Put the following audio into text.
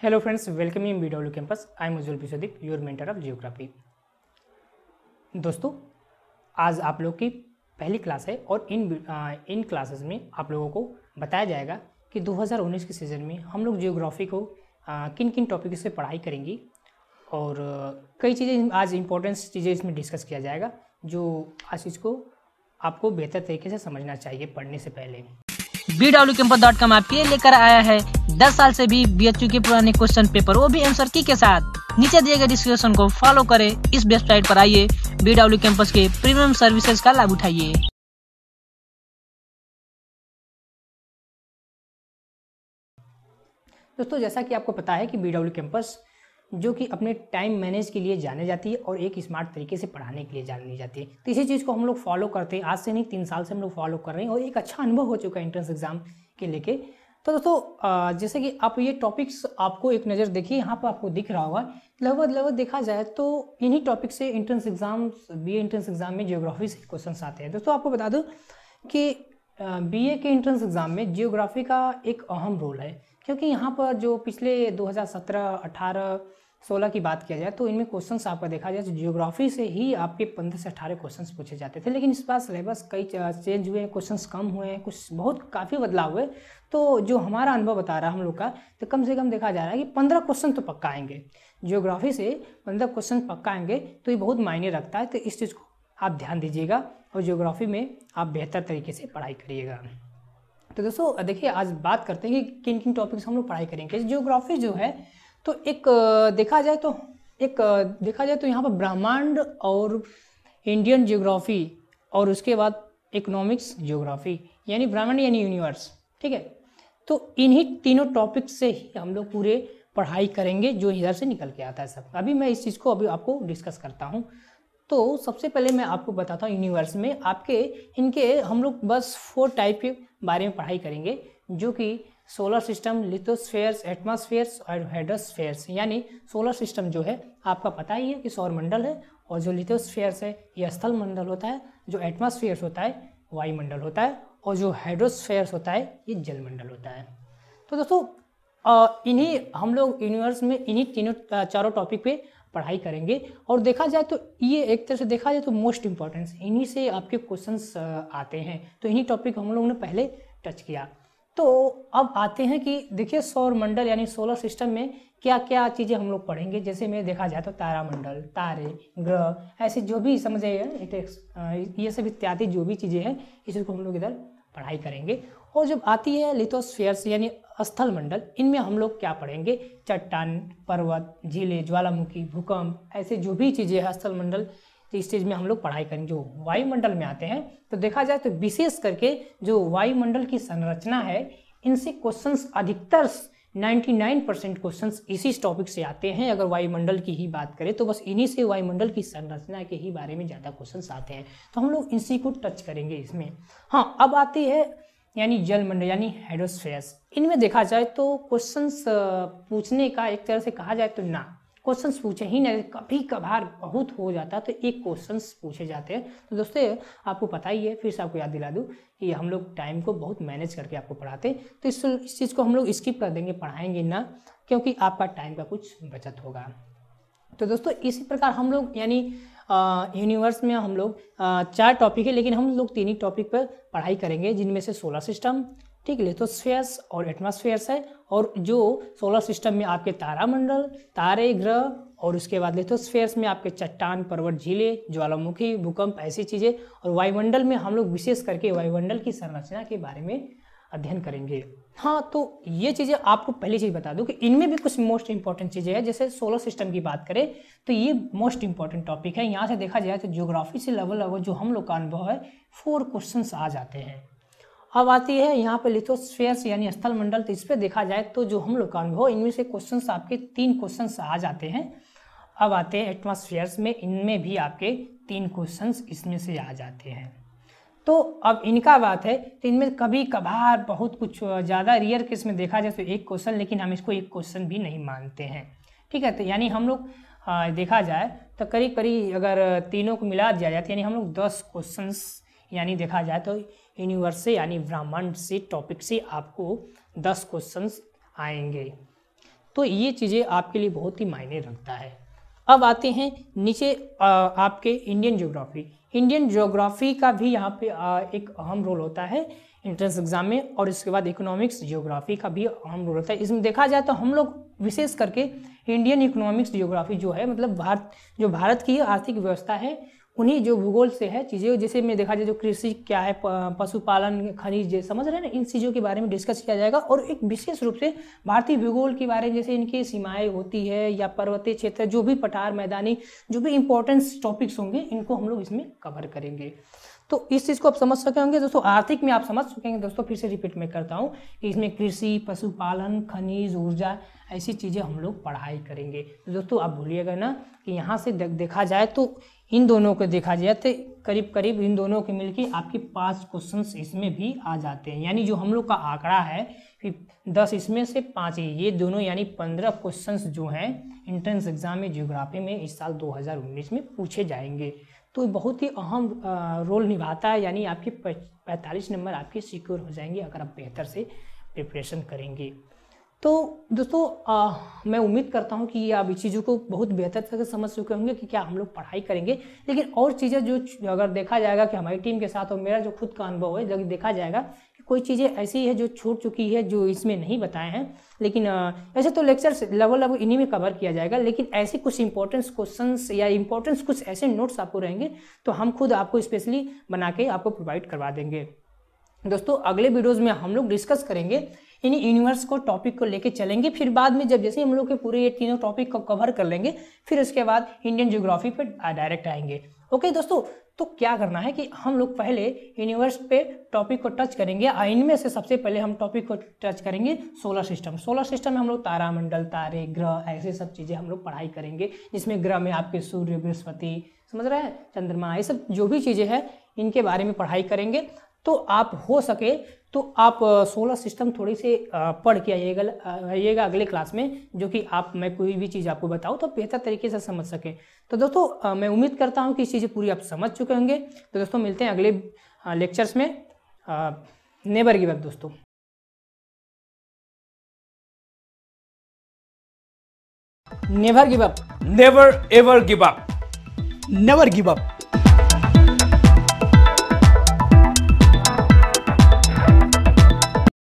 Hello friends, welcome in BW campus. I am Ujjwal Pisodik, your mentor of geography. दोस्तों, आज आप लोग की पहली क्लास है और इन क्लासेस में आप लोगों को बताया जाएगा कि 2019 के सीज़न में हम लोग जियोग्राफी को किन किन टॉपिक से पढ़ाई करेंगी और कई चीज़ें आज इंपॉर्टेंट चीज़ें इसमें डिस्कस किया जाएगा जो आज चीज़ को आपको बेहतर तरीके से समझना चाहिए पढ़ने से पहले। BWCampus.com आपके लिए लेकर आया है 10 साल से भी बीत चुके पुराने क्वेश्चन पेपर, वो भी आंसर की के साथ। नीचे दिए गए डिस्क्रिप्शन को फॉलो करें, इस वेबसाइट पर आइए, BW कैंपस के प्रीमियम सर्विसेज का लाभ उठाइए। दोस्तों, जैसा कि आपको पता है कि BW कैंपस जो कि अपने टाइम मैनेज के लिए जाने जाती है और एक स्मार्ट तरीके से पढ़ाने के लिए जानी जाती है, तो इसी चीज़ को हम लोग फॉलो करते हैं। आज से नहीं, 3 साल से हम लोग फॉलो कर रहे हैं और एक अच्छा अनुभव हो चुका है एंट्रेंस एग्जाम के लेके। तो दोस्तों, जैसे कि आप ये टॉपिक्स आपको एक नज़र देखिए, यहाँ पर आपको दिख रहा होगा। लगभग देखा जाए तो इन्हीं टॉपिक से entrance exam, BA entrance exam में जियोग्राफी से क्वेश्चन आते हैं। दोस्तों, आपको बता दूँ कि BA के एंट्रेंस एग्जाम में जियोग्राफी का एक अहम रोल है, क्योंकि यहाँ पर जो पिछले 2017, 18, 16 की बात किया जाए तो इनमें क्वेश्चंस आपका देखा जाए तो जियोग्राफी से ही आपके 15 से 18 क्वेश्चंस पूछे जाते थे। लेकिन इस बार सिलेबस कई चेंज हुए हैं, क्वेश्चंस कम हुए हैं, कुछ बहुत काफ़ी बदलाव हुए। तो जो हमारा अनुभव बता रहा है हम लोग का, तो कम से कम देखा जा रहा है कि 15 क्वेश्चन तो पक्का आएंगे। जियोग्राफी से 15 क्वेश्चन पक्का आएंगे, तो ये बहुत मायने रखता है। तो इस चीज़ को आप ध्यान दीजिएगा और जियोग्राफी में आप बेहतर तरीके से पढ़ाई करिएगा। तो दोस्तों, देखिए आज बात करते हैं कि किन किन टॉपिक्स हम लोग पढ़ाई करेंगे। जियोग्राफी जो है तो देखा जाए तो यहाँ पर ब्रह्मांड और इंडियन जियोग्राफी और उसके बाद इकोनॉमिक्स जियोग्राफी, यानी ब्रह्मांड यानी यूनिवर्स, ठीक है। तो इन्हीं तीनों टॉपिक से ही हम लोग पूरे पढ़ाई करेंगे जो इधर से निकल के आता है सब। अभी मैं इस चीज़ को अभी आपको डिस्कस करता हूँ। तो सबसे पहले मैं आपको बताता हूँ, यूनिवर्स में इनके हम लोग बस 4 टाइप के बारे में पढ़ाई करेंगे, जो कि सोलर सिस्टम, लिथोस्फेयर्स, एटमॉस्फेयर्स और हाइड्रोस्फेयर्स। यानी सोलर सिस्टम जो है आपका पता ही है कि सौर मंडल है, और जो लिथोस्फेयर्स है ये स्थल मंडल होता है, जो एटमॉस्फेयर्स होता है वायुमंडल होता है, और जो हाइड्रोस्फेयर्स होता है ये जलमंडल होता है। तो दोस्तों, इन्हीं हम लोग यूनिवर्स में इन्हीं चारों टॉपिक पे पढ़ाई करेंगे। और देखा जाए तो ये एक तरह से देखा जाए तो मोस्ट इम्पॉर्टेंट, इन्हीं से आपके क्वेश्चंस आते हैं। तो इन्हीं टॉपिक हम लोगों ने पहले टच किया। तो अब आते हैं कि देखिए सौर मंडल यानी सोलर सिस्टम में क्या क्या चीज़ें हम लोग पढ़ेंगे। जैसे में देखा जाए तो तारामंडल, तारे, ग्रह, ऐसे जो भी समझे ये सब इत्यादि जो भी चीज़ें हैं, इसी को हम लोग इधर पढ़ाई करेंगे। और जब आती है लिथोस्फेयर्स यानी स्थल मंडल, इनमें हम लोग क्या पढ़ेंगे, चट्टान, पर्वत, झीलें, ज्वालामुखी, भूकंप, ऐसे जो भी चीज़ें हैं स्थल मंडल, तो इस चीज़ में हम लोग पढ़ाई करेंगे। जो वायुमंडल में आते हैं तो देखा जाए तो विशेष करके जो वायुमंडल की संरचना है, इनसे क्वेश्चंस अधिकतर 99% क्वेश्चंस इसी टॉपिक से आते हैं। अगर वायुमंडल की ही बात करें तो बस इन्हीं से वायुमंडल की संरचना के ही बारे में ज़्यादा क्वेश्चंस आते हैं, तो हम लोग इसी को टच करेंगे इसमें। हाँ, अब आती है यानी जलमंडल यानी हाइड्रोस्फेयर्स। इनमें देखा जाए तो क्वेश्चंस पूछने का एक तरह से कहा जाए तो ना, क्वेश्चंस पूछे ही नहीं, कभी कभार बहुत हो जाता तो एक क्वेश्चंस पूछे जाते हैं। तो दोस्तों, आपको पता ही है, फिर से आपको याद दिला दूं कि हम लोग टाइम को बहुत मैनेज करके आपको पढ़ाते हैं। तो इस चीज़ को हम लोग स्किप कर देंगे, पढ़ाएंगे ना, क्योंकि आपका टाइम का कुछ बचत होगा। तो दोस्तों, इसी प्रकार हम लोग यानी यूनिवर्स में हम लोग 4 टॉपिक है, लेकिन हम लोग 3 ही टॉपिक पर पढ़ाई करेंगे, जिनमें से सोलर सिस्टम, ठीक, लिथोस्फेयर्स और एटमॉस्फेयर्स है। और जो सोलर सिस्टम में आपके तारामंडल, तारे, ग्रह, और उसके बाद लिथोस्फेयर्स में आपके चट्टान, पर्वत, झीलें, ज्वालामुखी, भूकंप, ऐसी चीज़ें। और वायुमंडल में हम लोग विशेष करके वायुमंडल की संरचना के बारे में अध्ययन करेंगे। हाँ, तो ये चीज़ें आपको पहली चीज़ बता दूं कि इनमें भी कुछ मोस्ट इंपॉर्टेंट चीज़ें हैं। जैसे सोलर सिस्टम की बात करें तो ये मोस्ट इंपॉर्टेंट टॉपिक है। यहाँ से देखा जाए तो ज्योग्राफी से लगभग जो हम लोग का अनुभव है 4 क्वेश्चंस आ जाते हैं। अब आती है यहाँ पे लिथोस्फेयर्स यानी स्थल मंडल। तो इस पर देखा जाए तो जो हम लोग का अनुभव, इनमें से क्वेश्चंस आपके 3 क्वेश्चंस आ जाते हैं। अब आते हैं एटमॉस्फेयर्स में, इनमें भी आपके 3 क्वेश्चंस इसमें से आ जाते हैं। तो अब इनका बात है तो इनमें कभी कभार बहुत कुछ ज़्यादा रेयर केस में देखा जाए तो 1 क्वेश्चन, लेकिन हम इसको 1 क्वेश्चन भी नहीं मानते हैं, ठीक है। तो यानी हम लोग देखा जाए तो करीब करीब अगर तीनों को मिला दिया जाए तो यानी हम लोग 10 क्वेश्चंस, यानी देखा जाए तो यूनिवर्स से यानी ब्रह्मांड से टॉपिक से आपको 10 क्वेश्चंस आएंगे। तो ये चीज़ें आपके लिए बहुत ही मायने रखता है। अब आते हैं नीचे आपके इंडियन ज्योग्राफी का भी यहाँ पे एक अहम रोल होता है एंट्रेंस एग्जाम में, और इसके बाद इकोनॉमिक्स ज्योग्राफी का भी अहम रोल होता है। इसमें देखा जाए तो हम लोग विशेष करके इंडियन इकोनॉमिक्स ज्योग्राफी जो है, मतलब भारत की आर्थिक व्यवस्था है, उन्हीं जो भूगोल से है चीज़ें, जैसे में देखा जाए जो कृषि क्या है, पशुपालन, खनिज, समझ रहे हैं ना, इन चीज़ों के बारे में डिस्कस किया जाएगा। और एक विशेष रूप से भारतीय भूगोल के बारे में, जैसे इनकी सीमाएं होती है या पर्वतीय क्षेत्र, जो भी पठार, मैदानी, जो भी इंपॉर्टेंस टॉपिक्स होंगे, इनको हम लोग इसमें कवर करेंगे। तो इस चीज़ को आप समझ सके होंगे दोस्तों। आर्थिक में आप समझ चुके हैं दोस्तों, फिर से रिपीट में करता हूँ कि इसमें कृषि, पशुपालन, खनिज, ऊर्जा, ऐसी चीज़ें हम लोग पढ़ाई करेंगे। तो दोस्तों आप भूलिएगा ना कि यहाँ से देखा जाए तो इन दोनों को देखा जाए तो करीब करीब इन दोनों के मिलके आपके 5 क्वेश्चंस इसमें भी आ जाते हैं। यानी जो हम लोग का आंकड़ा है कि 10 इसमें से 5 ये दोनों, यानी 15 क्वेश्चंस जो हैं एंट्रेंस एग्जाम में ज्योग्राफी में इस साल 2019 में पूछे जाएंगे। तो बहुत ही अहम रोल निभाता है, यानी आपके 45 नंबर आपके सिक्योर हो जाएंगे अगर आप बेहतर से प्रिपरेशन करेंगे। तो दोस्तों मैं उम्मीद करता हूं कि आप इस चीज़ों को बहुत बेहतर तरह से समझ चुके होंगे कि क्या हम लोग पढ़ाई करेंगे। लेकिन और चीज़ें जो अगर देखा जाएगा कि हमारी टीम के साथ और मेरा जो खुद का अनुभव है, जब देखा जाएगा कि कोई चीज़ें ऐसी है जो छूट चुकी है, जो इसमें नहीं बताए हैं, लेकिन ऐसे तो लेक्चर्स लगभग इन्हीं में कवर किया जाएगा। लेकिन ऐसे कुछ इंपॉर्टेंस क्वेश्चंस या इंपॉर्टेंस कुछ ऐसे नोट्स आपको रहेंगे तो हम खुद आपको स्पेशली बना के आपको प्रोवाइड करवा देंगे। दोस्तों अगले वीडियोज़ में हम लोग डिस्कस करेंगे इन यूनिवर्स को, टॉपिक को लेके चलेंगे। फिर बाद में जब जैसे हम लोग के पूरे ये तीनों टॉपिक को कवर कर लेंगे, फिर उसके बाद इंडियन ज्योग्राफी पे डायरेक्ट आएंगे। ओके दोस्तों, तो क्या करना है कि हम लोग पहले यूनिवर्स पे टॉपिक को टच करेंगे। इनमें से सबसे पहले हम टॉपिक को टच करेंगे सोलर सिस्टम। सोलर सिस्टम में हम लोग तारामंडल, तारे, ग्रह, ऐसे सब चीज़ें हम लोग पढ़ाई करेंगे, जिसमें ग्रह में आपके सूर्य, बृहस्पति, समझ रहे हैं, चंद्रमा, ये सब जो भी चीज़ें हैं इनके बारे में पढ़ाई करेंगे। तो आप हो सके तो आप सोलर सिस्टम थोड़ी से पढ़ के आइएगा अगले क्लास में, जो कि मैं कोई भी चीज़ आपको बताऊँ तो बेहतर तरीके से समझ सके। तो दोस्तों मैं उम्मीद करता हूँ कि इस चीज़ें पूरी आप समझ चुके होंगे। तो दोस्तों मिलते हैं अगले लेक्चर्स में। नेवर गिव अप दोस्तों। Never give up. Never ever give up. Never give up.